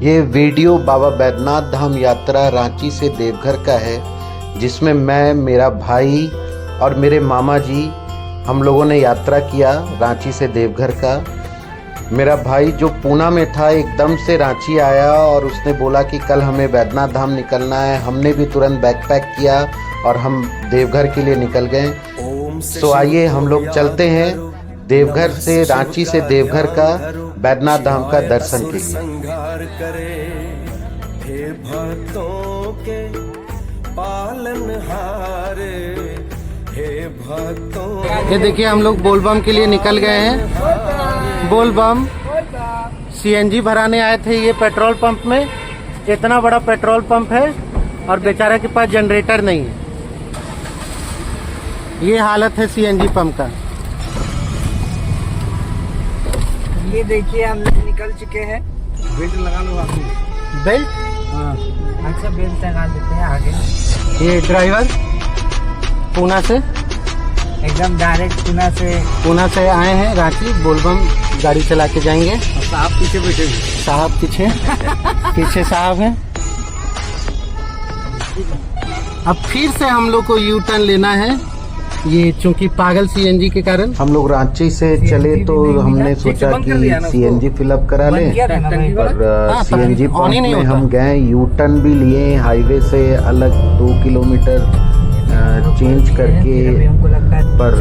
ये वीडियो बाबा बैद्यनाथ धाम यात्रा रांची से देवघर का है, जिसमें मैं, मेरा भाई और मेरे मामा जी हम लोगों ने यात्रा किया रांची से देवघर का। मेरा भाई जो पूना में था एकदम से रांची आया और उसने बोला कि कल हमें बैद्यनाथ धाम निकलना है। हमने भी तुरंत बैग पैक किया और हम देवघर के लिए निकल गए। तो आइए हम लोग चलते हैं देवघर से, रांची से देवघर का बैद्यनाथ धाम का दर्शन के लिए। ये देखिए हम लोग बोलबम के लिए निकल गए हैं। बोलबम सीएनजी भराने आए थे ये पेट्रोल पंप में। इतना बड़ा पेट्रोल पंप है और बेचारा के पास जनरेटर नहीं है। ये हालत है सीएनजी पंप का। ये देखिए हम लोग निकल चुके हैं। बेल्ट लगा लो आप। बेल्ट? हाँ अच्छा, बेल्ट लगा देते हैं आगे। ये ड्राइवर पूना से, एकदम डायरेक्ट पूना से आए हैं रांची। बोलबम गाड़ी चला के जाएंगे। साहब पीछे बैठे, साहब पीछे साहब हैं। अब फिर से हम लोग को यू टर्न लेना है, ये चूंकि पागल सीएनजी के कारण। हम लोग रांची से चले तो हमने सोचा कि सीएनजी फिलअप करा लें, पर सीएनजी पंप में हम गए, यू टर्न भी लिए, हाईवे से अलग 2 किलोमीटर चेंज करके, पर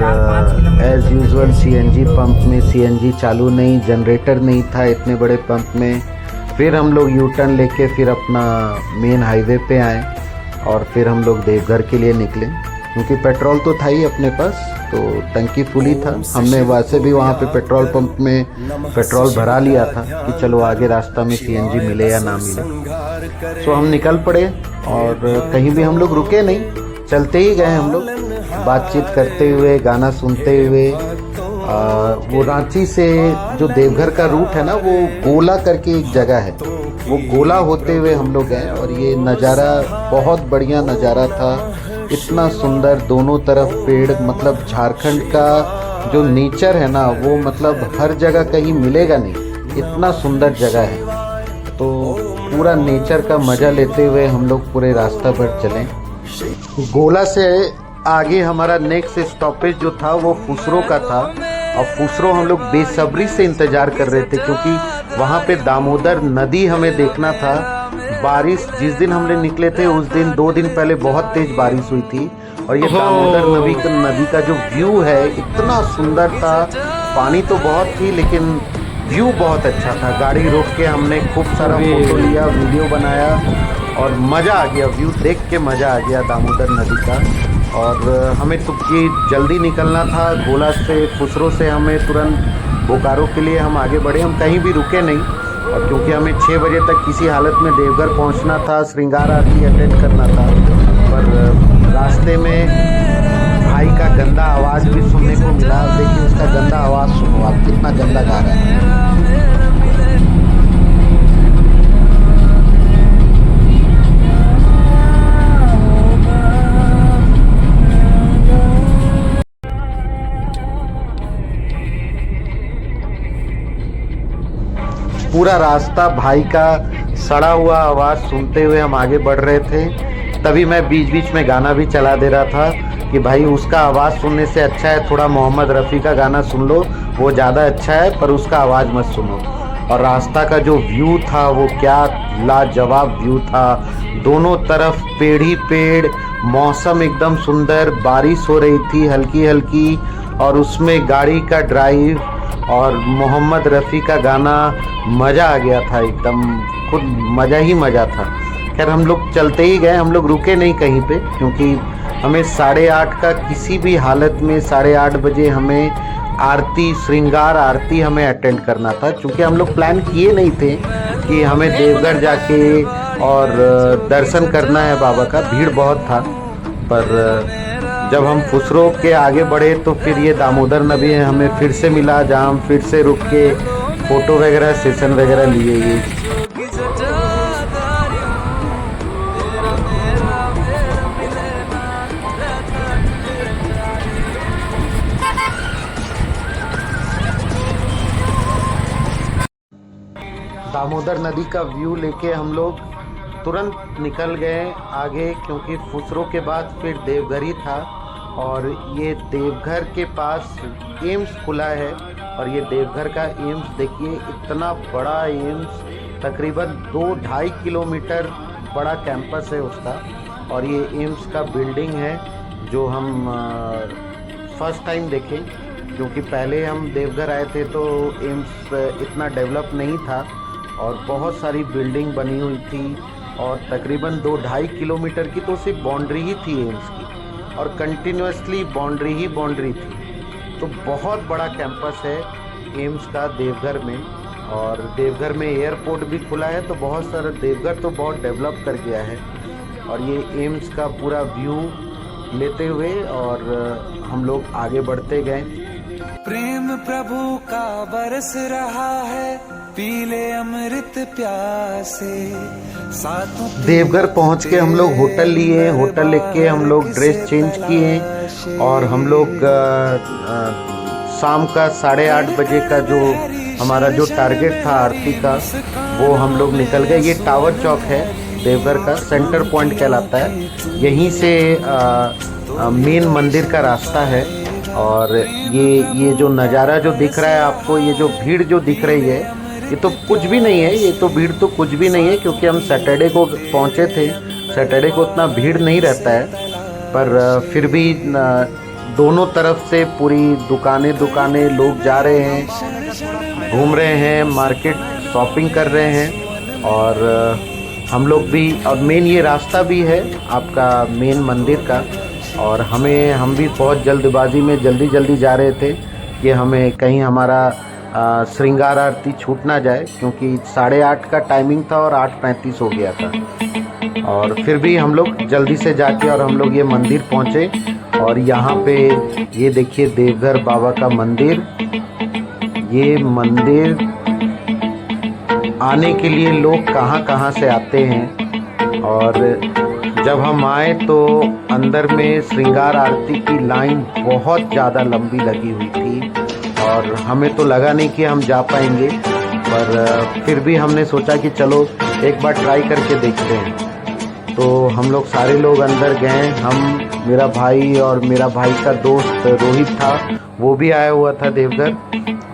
एज यूजुअल सीएनजी पंप में सीएनजी चालू नहीं, जनरेटर नहीं था इतने बड़े पंप में। फिर हम लोग यू टर्न लेके फिर अपना मेन हाईवे पे आए और फिर हम लोग देवघर के लिए निकले, क्योंकि पेट्रोल तो था ही अपने पास, तो टंकी फुल ही था। हमने वैसे भी वहाँ पे पेट्रोल पंप में पेट्रोल भरा लिया था कि चलो आगे रास्ता में सीएनजी मिले या ना मिले। सो हम निकल पड़े और कहीं भी हम लोग रुके नहीं, चलते ही गए हम लोग, बातचीत करते हुए, गाना सुनते हुए। वो रांची से जो देवघर का रूट है ना, वो गोला करके एक जगह है, वो गोला होते हुए हम लोग गए। और ये नज़ारा बहुत बढ़िया नज़ारा था, इतना सुंदर, दोनों तरफ पेड़। मतलब झारखंड का जो नेचर है ना, वो मतलब हर जगह कहीं मिलेगा नहीं, इतना सुंदर जगह है। तो पूरा नेचर का मज़ा लेते हुए हम लोग पूरे रास्ता पर चले। गोला से आगे हमारा नेक्स्ट स्टॉपेज जो था वो फुसरो का था, और फुसरो हम लोग बेसब्री से इंतज़ार कर रहे थे, क्योंकि वहाँ पे दामोदर नदी हमें देखना था। बारिश जिस दिन हमने निकले थे उस दिन 2 दिन पहले बहुत तेज बारिश हुई थी, और ये दामोदर नदी का जो व्यू है इतना सुंदर था। पानी तो बहुत थी लेकिन व्यू बहुत अच्छा था। गाड़ी रोक के हमने खूब सारा फोटो लिया, वीडियो बनाया और मज़ा आ गया, व्यू देख के मज़ा आ गया दामोदर नदी का। और हमें तो कि जल्दी निकलना था गोला से, फुसरो से हमें तुरंत बोकारो के लिए हम आगे बढ़े। हम कहीं भी रुके नहीं, और क्योंकि हमें 6 बजे तक किसी हालत में देवघर पहुंचना था, श्रृंगार आरती अटेंड करना था। पर रास्ते में भाई का गंदा आवाज़ भी सुनने को मिला। देखिए उसका गंदा आवाज़ सुनो आप, कितना गंदा गा रहा है। पूरा रास्ता भाई का सड़ा हुआ आवाज़ सुनते हुए हम आगे बढ़ रहे थे। तभी मैं बीच बीच में गाना भी चला दे रहा था कि भाई उसका आवाज़ सुनने से अच्छा है थोड़ा मोहम्मद रफ़ी का गाना सुन लो, वो ज़्यादा अच्छा है, पर उसका आवाज़ मत सुनो। और रास्ता का जो व्यू था वो क्या लाजवाब व्यू था, दोनों तरफ पेड़ ही पेड़, मौसम एकदम सुंदर, बारिश हो रही थी हल्की हल्की, और उसमें गाड़ी का ड्राइव और मोहम्मद रफ़ी का गाना, मज़ा आ गया था एकदम, खुद मज़ा ही मज़ा था। खैर हम लोग चलते ही गए, हम लोग रुके नहीं कहीं पे, क्योंकि हमें 8:30 का किसी भी हालत में 8:30 बजे हमें आरती, श्रृंगार आरती हमें अटेंड करना था। क्योंकि हम लोग प्लान किए नहीं थे कि हमें देवघर जाके और दर्शन करना है बाबा का, भीड़ बहुत था। पर जब हम फुसरो के आगे बढ़े तो फिर ये दामोदर नदी हमें फिर से मिला, जहाँ हम फिर से रुक के फ़ोटो वगैरह, सेशन वगैरह लिए। ये दामोदर नदी का व्यू लेके हम लोग तुरंत निकल गए आगे, क्योंकि फुसरो के बाद फिर देवघर ही था। और ये देवघर के पास एम्स खुला है, और ये देवघर का एम्स देखिए, इतना बड़ा एम्स, तकरीबन 2-2.5 किलोमीटर बड़ा कैंपस है उसका। और ये एम्स का बिल्डिंग है जो हम फर्स्ट टाइम देखे, क्योंकि पहले हम देवघर आए थे तो एम्स इतना डेवलप नहीं था और बहुत सारी बिल्डिंग बनी हुई थी, और तकरीबन 2-2.5 किलोमीटर की तो सिर्फ बाउंड्री ही थी एम्स की, और कंटिन्यूसली बाउंड्री थी। तो बहुत बड़ा कैंपस है एम्स का देवघर में, और देवघर में एयरपोर्ट भी खुला है, तो बहुत सारा देवघर तो बहुत डेवलप कर गया है। और ये एम्स का पूरा व्यू लेते हुए और हम लोग आगे बढ़ते गए। प्रेम प्रभु का बरस रहा है, पीले अमृत प्यासे साथों। देवघर पहुंच के हम लोग होटल लिए, होटल लेके हम लोग ड्रेस चेंज किए, और हम लोग शाम का 8:30 बजे का जो हमारा जो टारगेट था आरती का, वो हम लोग निकल गए। ये टावर चौक है देवघर का, सेंटर पॉइंट कहलाता है। यहीं से मेन मंदिर का रास्ता है। और ये जो नज़ारा जो दिख रहा है आपको, ये जो भीड़ जो दिख रही है, ये तो कुछ भी नहीं है, ये तो भीड़ तो कुछ भी नहीं है, क्योंकि हम सैटरडे को पहुंचे थे। सैटरडे को उतना भीड़ नहीं रहता है, पर फिर भी दोनों तरफ से पूरी दुकानें लोग जा रहे हैं, घूम रहे हैं, मार्केट शॉपिंग कर रहे हैं। और हम लोग भी, और मेन ये रास्ता भी है आपका मेन मंदिर का। और हम भी बहुत जल्दबाजी में जल्दी जा रहे थे कि हमें कहीं हमारा श्रृंगार आरती छूट ना जाए, क्योंकि 8:30 का टाइमिंग था और 8:35 हो गया था। और फिर भी हम लोग जल्दी से जाके और हम लोग ये मंदिर पहुँचे। और यहाँ पे ये देखिए देवघर बाबा का मंदिर। ये मंदिर आने के लिए लोग कहाँ से आते हैं, और जब हम आए तो अंदर में श्रृंगार आरती की लाइन बहुत ज़्यादा लंबी लगी हुई थी, और हमें तो लगा नहीं कि हम जा पाएंगे, पर फिर भी हमने सोचा कि चलो एक बार ट्राई करके देखते हैं। तो हम लोग सारे लोग अंदर गए, हम, मेरा भाई और मेरा भाई का दोस्त रोहित था, वो भी आया हुआ था देवघर।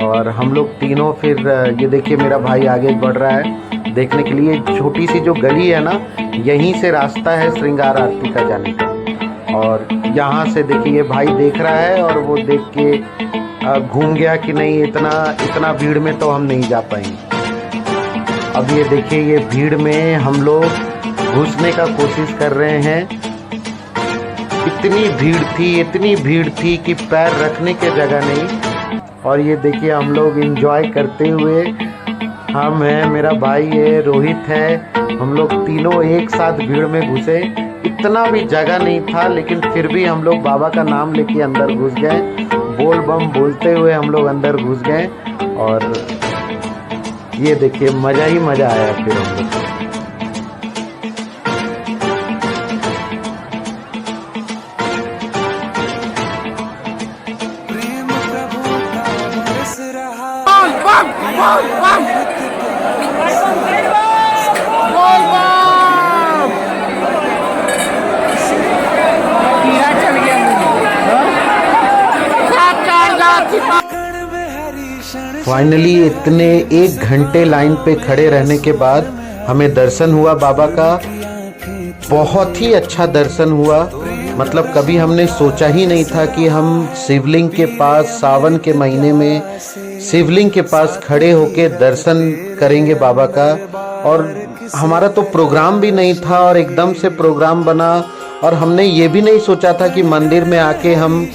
और हम लोग तीनों फिर, ये देखिए मेरा भाई आगे बढ़ रहा है देखने के लिए। छोटी सी जो गली है ना, यहीं से रास्ता है श्रृंगार आरती का जाने का। और यहाँ से देखिए ये भाई देख रहा है, और वो देख के घूम गया कि नहीं, इतना भीड़ में तो हम नहीं जा पाएंगे। अब ये देखिए ये भीड़ में हम लोग घुसने का कोशिश कर रहे हैं। इतनी भीड़ थी कि पैर रखने के जगह नहीं। और ये देखिए हम लोग एंजॉय करते हुए, हम हैं, मेरा भाई है, रोहित है, हम लोग तीनों एक साथ भीड़ में घुसे। इतना भी जगह नहीं था, लेकिन फिर भी हम लोग बाबा का नाम लेके अंदर घुस गए। बोल बम बोलते हुए हम लोग अंदर घुस गए, और ये देखिए मज़ा ही मज़ा आया फिर हम लोग। फाइनली इतने 1 घंटे लाइन पे खड़े रहने के बाद हमें दर्शन हुआ बाबा का। बहुत ही अच्छा दर्शन हुआ, मतलब कभी हमने सोचा ही नहीं था कि हम शिवलिंग के पास सावन के महीने में शिवलिंग के पास खड़े होके दर्शन करेंगे बाबा का। और हमारा तो प्रोग्राम भी नहीं था, और एकदम से प्रोग्राम बना। और हमने ये भी नहीं सोचा था कि मंदिर में आके हम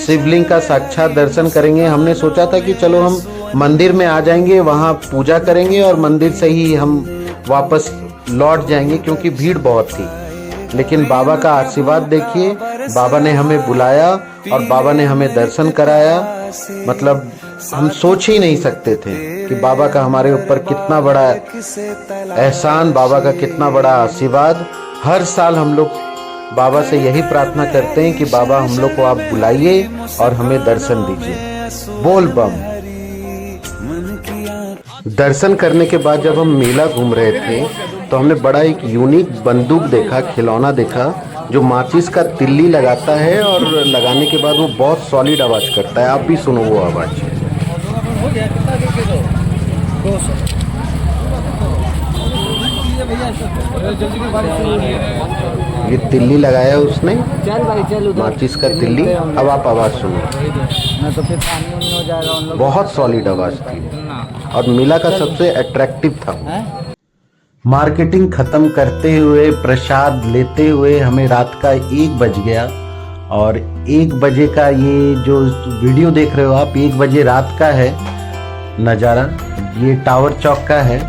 शिवलिंग का साक्षात दर्शन करेंगे। हमने सोचा था कि चलो हम मंदिर में आ जाएंगे, वहाँ पूजा करेंगे और मंदिर से ही हम वापस लौट जाएंगे, क्योंकि भीड़ बहुत थी। लेकिन बाबा का आशीर्वाद देखिए, बाबा ने हमें बुलाया और बाबा ने हमें दर्शन कराया। मतलब हम सोच ही नहीं सकते थे कि बाबा का हमारे ऊपर कितना बड़ा एहसान, बाबा का कितना बड़ा आशीर्वाद। हर साल हम लोग बाबा से यही प्रार्थना करते हैं कि बाबा हम लोग को आप बुलाइए और हमें दर्शन दीजिए। बोल बम। दर्शन करने के बाद जब हम मेला घूम रहे थे तो हमने बड़ा एक यूनिक बंदूक देखा, खिलौना देखा, जो माचिस का तिल्ली लगाता है और लगाने के बाद वो बहुत सॉलिड आवाज़ करता है। आप भी सुनो वो आवाज़। ये तिल्ली लगाया उसने, माचिस का तिल्ली। अब आप आवाज़ सुनो, तो फिर पानी हो जाएगा उन लोग। बहुत सॉलिड आवाज़ थी और मेला का सबसे अट्रैक्टिव था। मार्केटिंग खत्म करते हुए, प्रसाद लेते हुए हमें रात का 1 बज गया। और 1 बजे का ये जो वीडियो देख रहे हो आप, 1 बजे रात का है नज़ारा। ये टावर चौक का है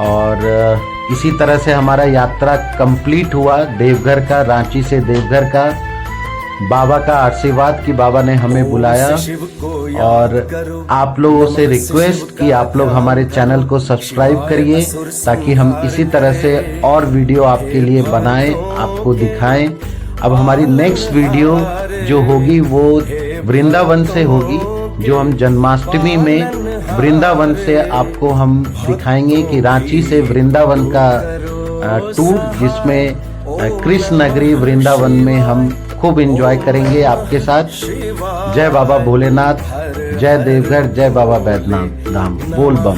और इसी तरह से हमारा यात्रा कंप्लीट हुआ देवघर का, रांची से देवघर का। बाबा का आशीर्वाद कि बाबा ने हमें बुलाया। और आप लोगों से रिक्वेस्ट कि आप लोग हमारे चैनल को सब्सक्राइब करिए ताकि हम इसी तरह से और वीडियो आपके लिए बनाएं, आपको दिखाएं। अब हमारी नेक्स्ट वीडियो जो होगी वो वृंदावन से होगी, जो हम जन्माष्टमी में वृंदावन से आपको हम दिखाएंगे कि रांची से वृंदावन का टूर, जिसमें कृष्ण नगरी वृंदावन में हम खूब एंजॉय करेंगे आपके साथ। जय बाबा भोलेनाथ, जय देवघर, जय बाबा बैद्यनाथ धाम, बोल बम।